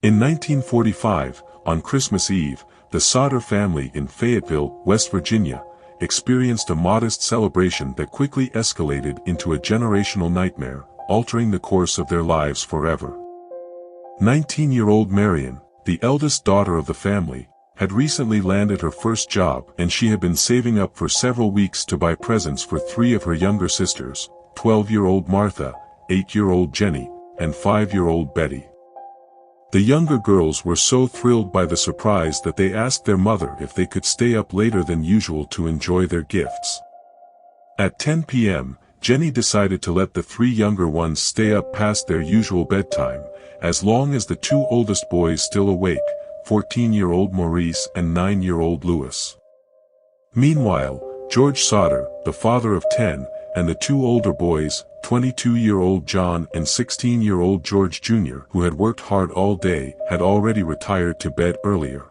In 1945, on Christmas Eve, the Sodder family in Fayetteville, West Virginia, experienced a modest celebration that quickly escalated into a generational nightmare, altering the course of their lives forever. 19-year-old Marion, the eldest daughter of the family, had recently landed her first job, and she had been saving up for several weeks to buy presents for 3 of her younger sisters, 12-year-old Martha, 8-year-old Jenny, and 5-year-old Betty. The younger girls were so thrilled by the surprise that they asked their mother if they could stay up later than usual to enjoy their gifts. At 10 p.m., Jenny decided to let the 3 younger ones stay up past their usual bedtime, as long as the 2 oldest boys still awake, 14-year-old Maurice and 9-year-old Louis. Meanwhile, George Sodder, the father of 10, and the 2 older boys, 22-year-old John and 16-year-old George Jr., who had worked hard all day, had already retired to bed earlier.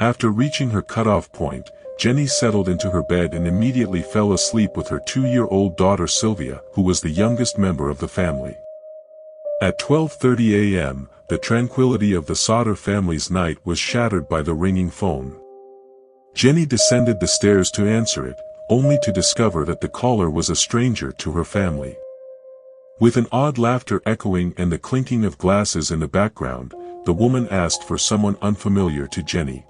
After reaching her cutoff point, Jenny settled into her bed and immediately fell asleep with her 2-year-old daughter Sylvia, who was the youngest member of the family. At 12:30 a.m., the tranquility of the Sodder family's night was shattered by the ringing phone. Jenny descended the stairs to answer it, only to discover that the caller was a stranger to her family. With an odd laughter echoing and the clinking of glasses in the background, the woman asked for someone unfamiliar to Jenny.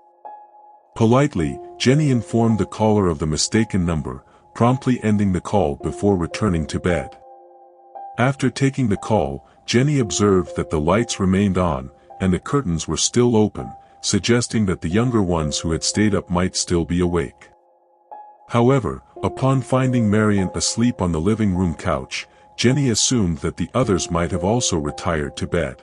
Politely, Jenny informed the caller of the mistaken number, promptly ending the call before returning to bed. After taking the call, Jenny observed that the lights remained on, and the curtains were still open, suggesting that the younger ones who had stayed up might still be awake. However, upon finding Marion asleep on the living room couch, Jenny assumed that the others might have also retired to bed.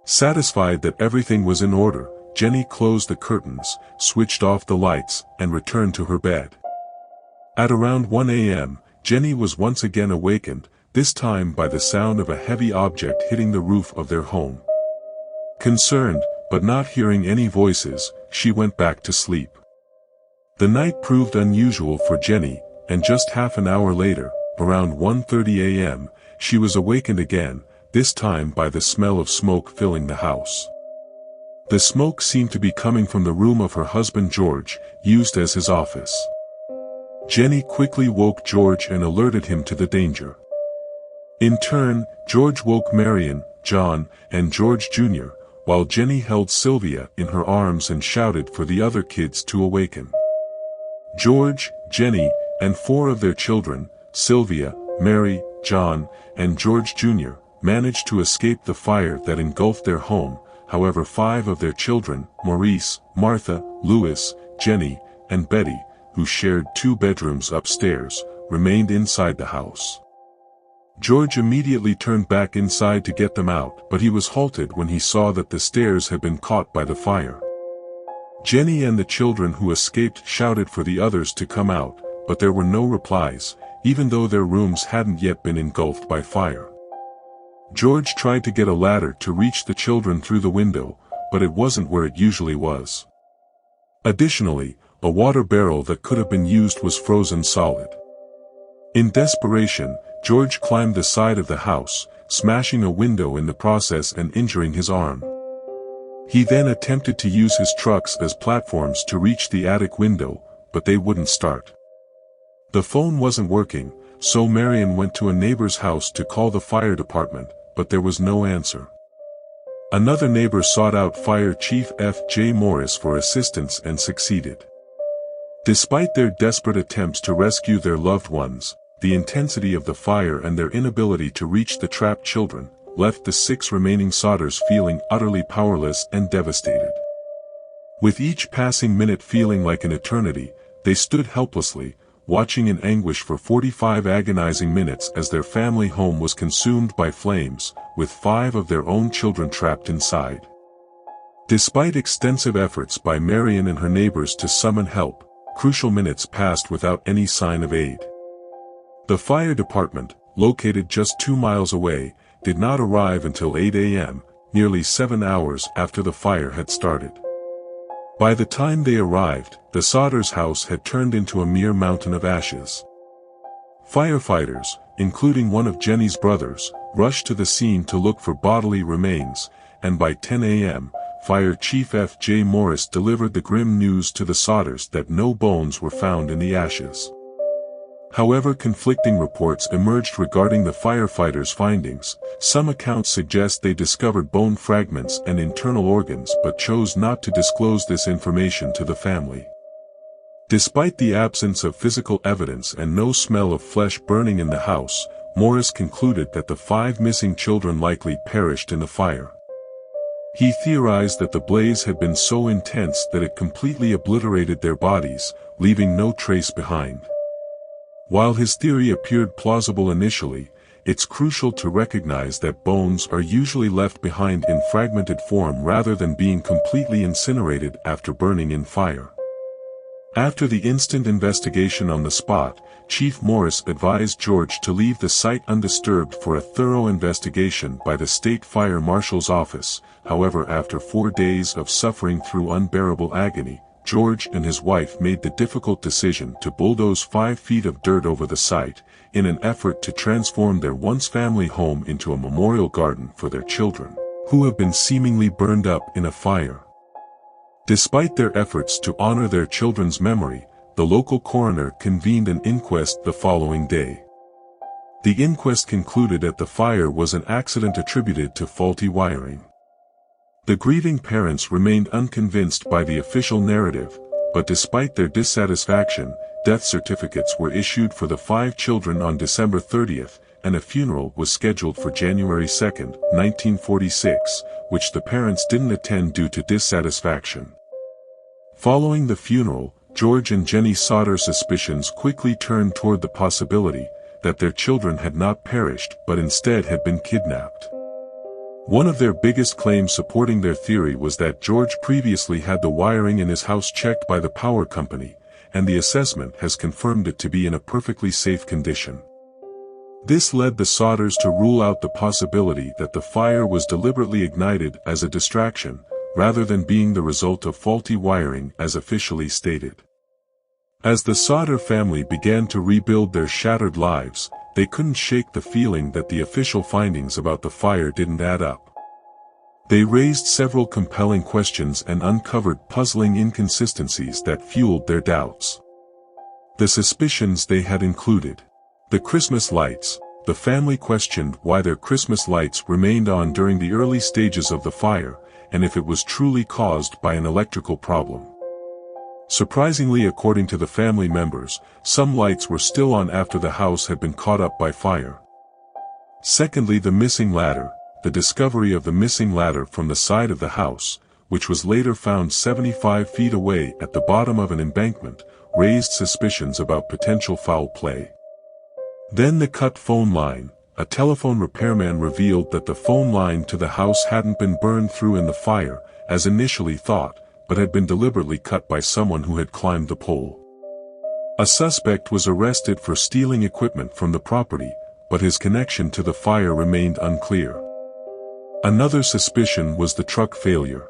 Satisfied that everything was in order, Jenny closed the curtains, switched off the lights, and returned to her bed. At around 1 a.m., Jenny was once again awakened, this time by the sound of a heavy object hitting the roof of their home. Concerned, but not hearing any voices, she went back to sleep. The night proved unusual for Jenny, and just half an hour later, around 1:30 a.m., she was awakened again, this time by the smell of smoke filling the house. The smoke seemed to be coming from the room of her husband George, used as his office. Jenny quickly woke George and alerted him to the danger. In turn, George woke Marion, John, and George Jr., while Jenny held Sylvia in her arms and shouted for the other kids to awaken. George, Jenny, and 4 of their children, Sylvia, Mary, John, and George Jr., managed to escape the fire that engulfed their home. However, 5 of their children, Maurice, Martha, Louis, Jenny, and Betty, who shared 2 bedrooms upstairs, remained inside the house. George immediately turned back inside to get them out, but he was halted when he saw that the stairs had been caught by the fire. Jenny and the children who escaped shouted for the others to come out, but there were no replies, even though their rooms hadn't yet been engulfed by fire. George tried to get a ladder to reach the children through the window, but it wasn't where it usually was. Additionally, a water barrel that could have been used was frozen solid. In desperation, George climbed the side of the house, smashing a window in the process and injuring his arm. He then attempted to use his trucks as platforms to reach the attic window, but they wouldn't start. The phone wasn't working, so Marion went to a neighbor's house to call the fire department, but there was no answer. Another neighbor sought out Fire Chief F.J. Morris for assistance and succeeded. Despite their desperate attempts to rescue their loved ones, the intensity of the fire and their inability to reach the trapped children left the 6 remaining Sodders feeling utterly powerless and devastated. With each passing minute feeling like an eternity, they stood helplessly, watching in anguish for 45 agonizing minutes as their family home was consumed by flames, with 5 of their own children trapped inside. Despite extensive efforts by Marion and her neighbors to summon help, crucial minutes passed without any sign of aid. The fire department, located just 2 miles away, did not arrive until 8 a.m., nearly 7 hours after the fire had started. By the time they arrived, the Sodders' house had turned into a mere mountain of ashes. Firefighters, including one of Jenny's brothers, rushed to the scene to look for bodily remains, and by 10 a.m., Fire Chief F.J. Morris delivered the grim news to the Sodders that no bones were found in the ashes. However, conflicting reports emerged regarding the firefighters' findings. Some accounts suggest they discovered bone fragments and internal organs but chose not to disclose this information to the family. Despite the absence of physical evidence and no smell of flesh burning in the house, Morris concluded that the 5 missing children likely perished in the fire. He theorized that the blaze had been so intense that it completely obliterated their bodies, leaving no trace behind. While his theory appeared plausible initially, it's crucial to recognize that bones are usually left behind in fragmented form rather than being completely incinerated after burning in fire. After the instant investigation on the spot, Chief Morris advised George to leave the site undisturbed for a thorough investigation by the State Fire Marshal's office. However, after 4 days of suffering through unbearable agony, George and his wife made the difficult decision to bulldoze 5 feet of dirt over the site, in an effort to transform their once family home into a memorial garden for their children, who have been seemingly burned up in a fire. Despite their efforts to honor their children's memory, the local coroner convened an inquest the following day. The inquest concluded that the fire was an accident attributed to faulty wiring. The grieving parents remained unconvinced by the official narrative, but despite their dissatisfaction, death certificates were issued for the 5 children on December 30th, and a funeral was scheduled for January 2, 1946, which the parents didn't attend due to dissatisfaction. Following the funeral, George and Jennie Sodder's suspicions quickly turned toward the possibility that their children had not perished but instead had been kidnapped. One of their biggest claims supporting their theory was that George previously had the wiring in his house checked by the power company, and the assessment has confirmed it to be in a perfectly safe condition. This led the Sodders to rule out the possibility that the fire was deliberately ignited as a distraction, rather than being the result of faulty wiring as officially stated. As the Sodder family began to rebuild their shattered lives, they couldn't shake the feeling that the official findings about the fire didn't add up. They raised several compelling questions and uncovered puzzling inconsistencies that fueled their doubts. The suspicions they had included the Christmas lights. The family questioned why their Christmas lights remained on during the early stages of the fire, and if it was truly caused by an electrical problem. Surprisingly, according to the family members, some lights were still on after the house had been caught up by fire. Secondly, the missing ladder. The discovery of the missing ladder from the side of the house, which was later found 75 feet away at the bottom of an embankment, raised suspicions about potential foul play. Then the cut phone line. A telephone repairman revealed that the phone line to the house hadn't been burned through in the fire, as initially thought, but had been deliberately cut by someone who had climbed the pole. A suspect was arrested for stealing equipment from the property, but his connection to the fire remained unclear. Another suspicion was the truck failure.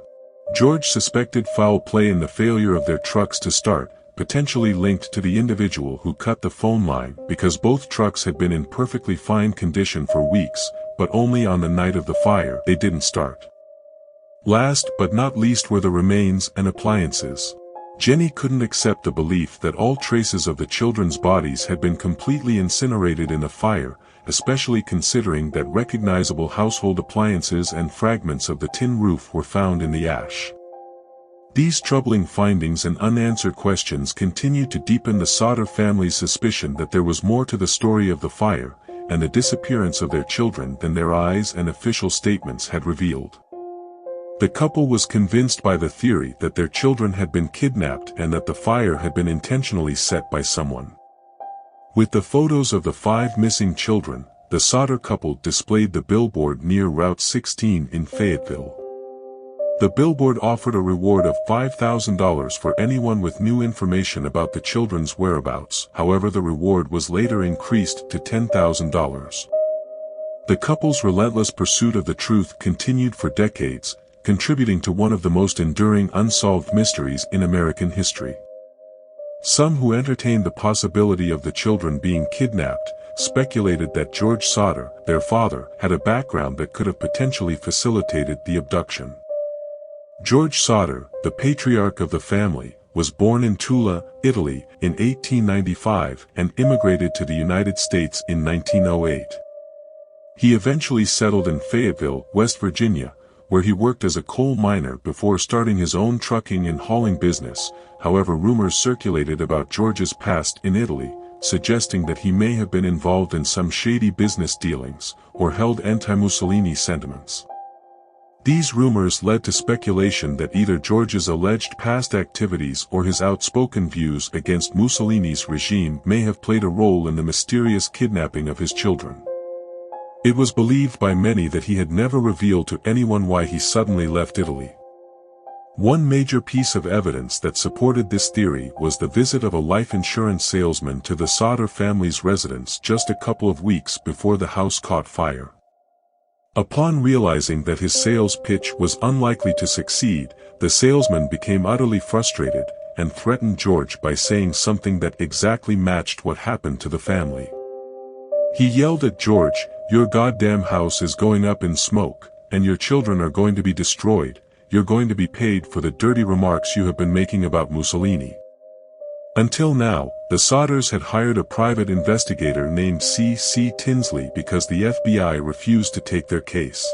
George suspected foul play in the failure of their trucks to start, potentially linked to the individual who cut the phone line, because both trucks had been in perfectly fine condition for weeks, but only on the night of the fire they didn't start. Last but not least were the remains and appliances. Jennie couldn't accept the belief that all traces of the children's bodies had been completely incinerated in the fire, especially considering that recognizable household appliances and fragments of the tin roof were found in the ash. These troubling findings and unanswered questions continued to deepen the Sodder family's suspicion that there was more to the story of the fire and the disappearance of their children than their eyes and official statements had revealed. The couple was convinced by the theory that their children had been kidnapped and that the fire had been intentionally set by someone. With the photos of the 5 missing children, the Sodder couple displayed the billboard near Route 16 in Fayetteville. The billboard offered a reward of $5,000 for anyone with new information about the children's whereabouts. However, the reward was later increased to $10,000. The couple's relentless pursuit of the truth continued for decades, contributing to one of the most enduring unsolved mysteries in American history. Some who entertained the possibility of the children being kidnapped speculated that George Sodder, their father, had a background that could have potentially facilitated the abduction. George Sodder, the patriarch of the family, was born in Tula, Italy, in 1895 and immigrated to the United States in 1908. He eventually settled in Fayetteville, West Virginia, where he worked as a coal miner before starting his own trucking and hauling business. However, rumors circulated about George's past in Italy, suggesting that he may have been involved in some shady business dealings, or held anti-Mussolini sentiments. These rumors led to speculation that either George's alleged past activities or his outspoken views against Mussolini's regime may have played a role in the mysterious kidnapping of his children. It was believed by many that he had never revealed to anyone why he suddenly left Italy. One major piece of evidence that supported this theory was the visit of a life insurance salesman to the Sodder family's residence just a couple of weeks before the house caught fire. Upon realizing that his sales pitch was unlikely to succeed, the salesman became utterly frustrated and threatened George by saying something that exactly matched what happened to the family. He yelled at George, "Your goddamn house is going up in smoke, and your children are going to be destroyed. You're going to be paid for the dirty remarks you have been making about Mussolini." Until now, the Sodders had hired a private investigator named C.C. Tinsley because the FBI refused to take their case.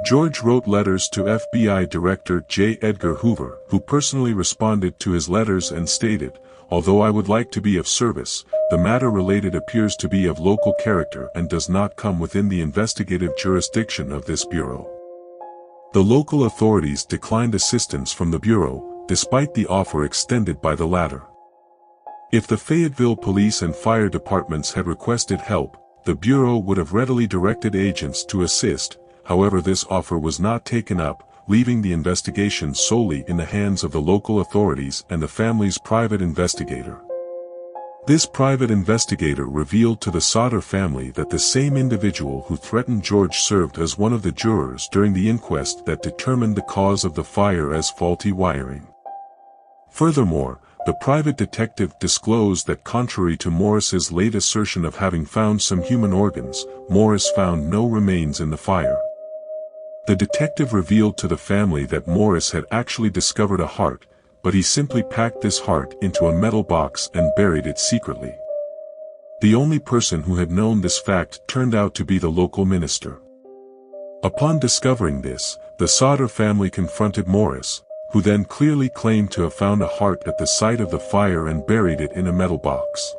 George wrote letters to FBI Director J. Edgar Hoover, who personally responded to his letters and stated, "Although I would like to be of service, the matter related appears to be of local character and does not come within the investigative jurisdiction of this bureau." The local authorities declined assistance from the bureau, despite the offer extended by the latter. If the Fayetteville police and fire departments had requested help, the bureau would have readily directed agents to assist. However, this offer was not taken up, leaving the investigation solely in the hands of the local authorities and the family's private investigator. This private investigator revealed to the Sodder family that the same individual who threatened George served as one of the jurors during the inquest that determined the cause of the fire as faulty wiring. Furthermore, the private detective disclosed that contrary to Morris's late assertion of having found some human organs, Morris found no remains in the fire. The detective revealed to the family that Morris had actually discovered a heart, but he simply packed this heart into a metal box and buried it secretly. The only person who had known this fact turned out to be the local minister. Upon discovering this, the Sodder family confronted Morris, who then clearly claimed to have found a heart at the site of the fire and buried it in a metal box.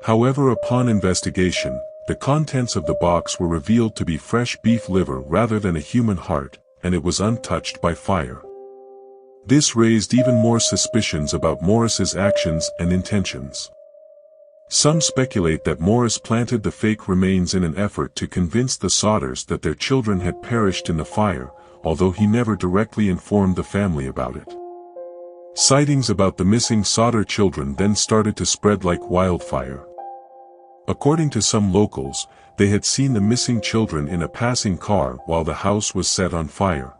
However, upon investigation, the contents of the box were revealed to be fresh beef liver rather than a human heart, and it was untouched by fire. This raised even more suspicions about Morris's actions and intentions. Some speculate that Morris planted the fake remains in an effort to convince the Sodders that their children had perished in the fire, although he never directly informed the family about it. Sightings about the missing Sodder children then started to spread like wildfire. According to some locals, they had seen the missing children in a passing car while the house was set on fire.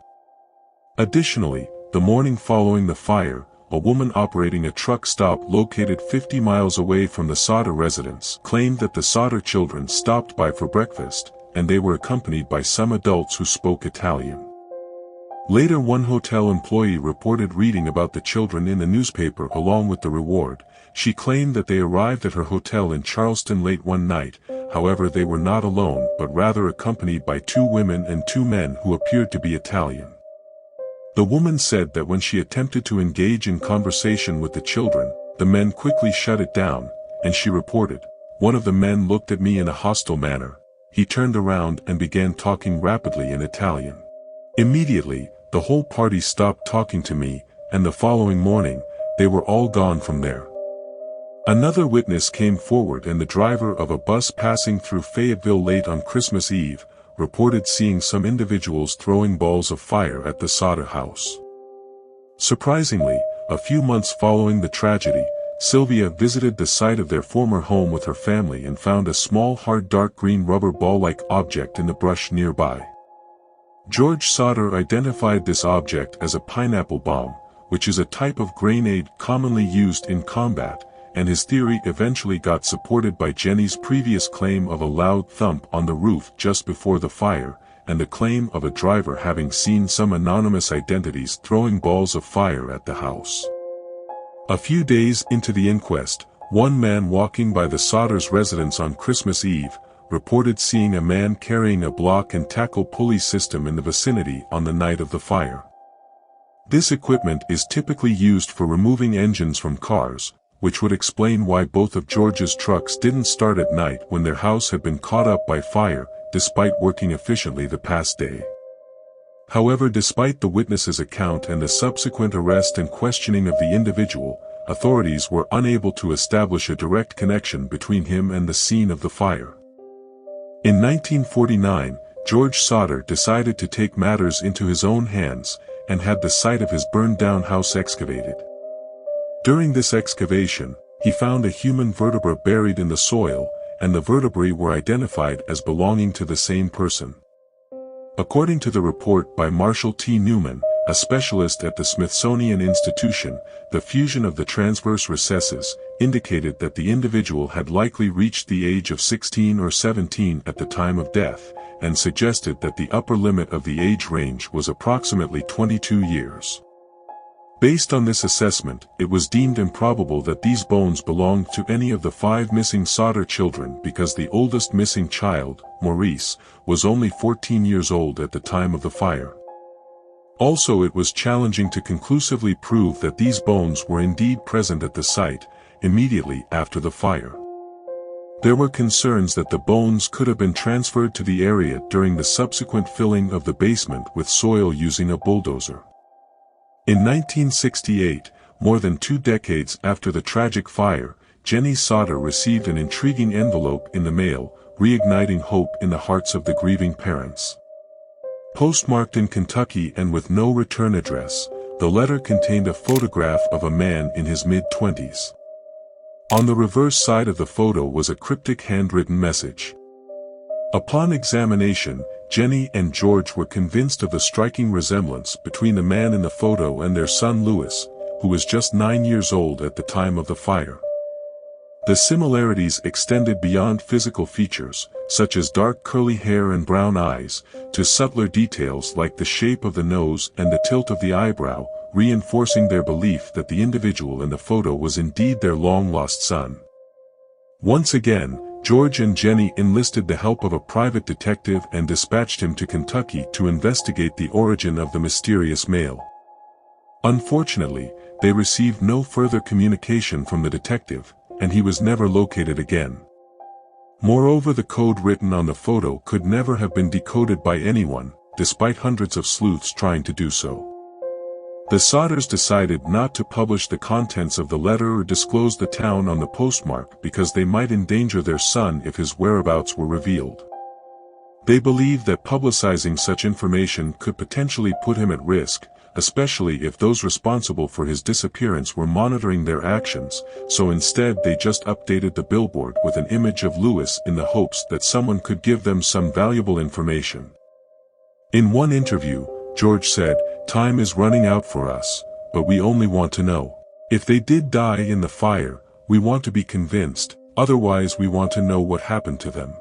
Additionally, the morning following the fire, a woman operating a truck stop located 50 miles away from the Sodder residence claimed that the Sodder children stopped by for breakfast, and they were accompanied by some adults who spoke Italian. Later, one hotel employee reported reading about the children in the newspaper along with the reward. She claimed that they arrived at her hotel in Charleston late one night. However, they were not alone but rather accompanied by 2 women and 2 men who appeared to be Italian. The woman said that when she attempted to engage in conversation with the children, the men quickly shut it down, and she reported, "One of the men looked at me in a hostile manner. He turned around and began talking rapidly in Italian. Immediately, the whole party stopped talking to me, and the following morning, they were all gone from there." Another witness came forward, and the driver of a bus passing through Fayetteville late on Christmas Eve reported seeing some individuals throwing balls of fire at the Sodder house. Surprisingly, a few months following the tragedy, Sylvia visited the site of their former home with her family and found a small hard dark green rubber ball-like object in the brush nearby. George Sodder identified this object as a pineapple bomb, which is a type of grenade commonly used in combat, and his theory eventually got supported by Jennie's previous claim of a loud thump on the roof just before the fire, and the claim of a driver having seen some anonymous identities throwing balls of fire at the house. A few days into the inquest, one man walking by the Sodders residence on Christmas Eve reported seeing a man carrying a block and tackle pulley system in the vicinity on the night of the fire. This equipment is typically used for removing engines from cars, which would explain why both of George's trucks didn't start at night when their house had been caught up by fire, despite working efficiently the past day. However, despite the witness's account and the subsequent arrest and questioning of the individual, authorities were unable to establish a direct connection between him and the scene of the fire. In 1949, George Sodder decided to take matters into his own hands, and had the site of his burned-down house excavated. During this excavation, he found a human vertebra buried in the soil, and the vertebrae were identified as belonging to the same person. According to the report by Marshall T. Newman, a specialist at the Smithsonian Institution, the fusion of the transverse recesses indicated that the individual had likely reached the age of 16 or 17 at the time of death, and suggested that the upper limit of the age range was approximately 22 years. Based on this assessment, it was deemed improbable that these bones belonged to any of the 5 missing Sodder children because the oldest missing child, Maurice, was only 14 years old at the time of the fire. Also, it was challenging to conclusively prove that these bones were indeed present at the site, immediately after the fire. There were concerns that the bones could have been transferred to the area during the subsequent filling of the basement with soil using a bulldozer. In 1968, more than 2 decades after the tragic fire, Jennie Sodder received an intriguing envelope in the mail, reigniting hope in the hearts of the grieving parents. Postmarked in Kentucky and with no return address, the letter contained a photograph of a man in his mid-20s. On the reverse side of the photo was a cryptic handwritten message. Upon examination, Jennie and George were convinced of the striking resemblance between the man in the photo and their son Louis, who was just 9 years old at the time of the fire. The similarities extended beyond physical features, such as dark curly hair and brown eyes, to subtler details like the shape of the nose and the tilt of the eyebrow, reinforcing their belief that the individual in the photo was indeed their long-lost son. Once again, George and Jennie enlisted the help of a private detective and dispatched him to Kentucky to investigate the origin of the mysterious male. Unfortunately, they received no further communication from the detective, and he was never located again. Moreover, the code written on the photo could never have been decoded by anyone, despite hundreds of sleuths trying to do so. The Sodders decided not to publish the contents of the letter or disclose the town on the postmark because they might endanger their son if his whereabouts were revealed. They believed that publicizing such information could potentially put him at risk, especially if those responsible for his disappearance were monitoring their actions, so instead they just updated the billboard with an image of Louis in the hopes that someone could give them some valuable information. In one interview, George said, "Time is running out for us, but we only want to know. If they did die in the fire, we want to be convinced, otherwise we want to know what happened to them."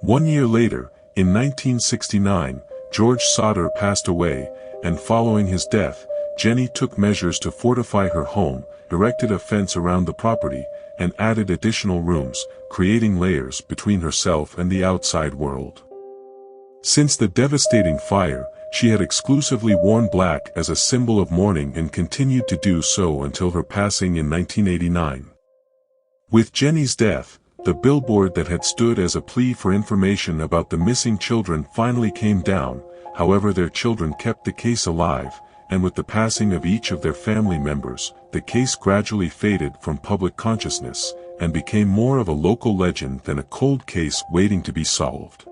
1 year later, in 1969, George Sodder passed away, and following his death, Jennie took measures to fortify her home, erected a fence around the property, and added additional rooms, creating layers between herself and the outside world. Since the devastating fire, she had exclusively worn black as a symbol of mourning and continued to do so until her passing in 1989. With Jennie's death, the billboard that had stood as a plea for information about the missing children finally came down. However, their children kept the case alive, and with the passing of each of their family members, the case gradually faded from public consciousness, and became more of a local legend than a cold case waiting to be solved.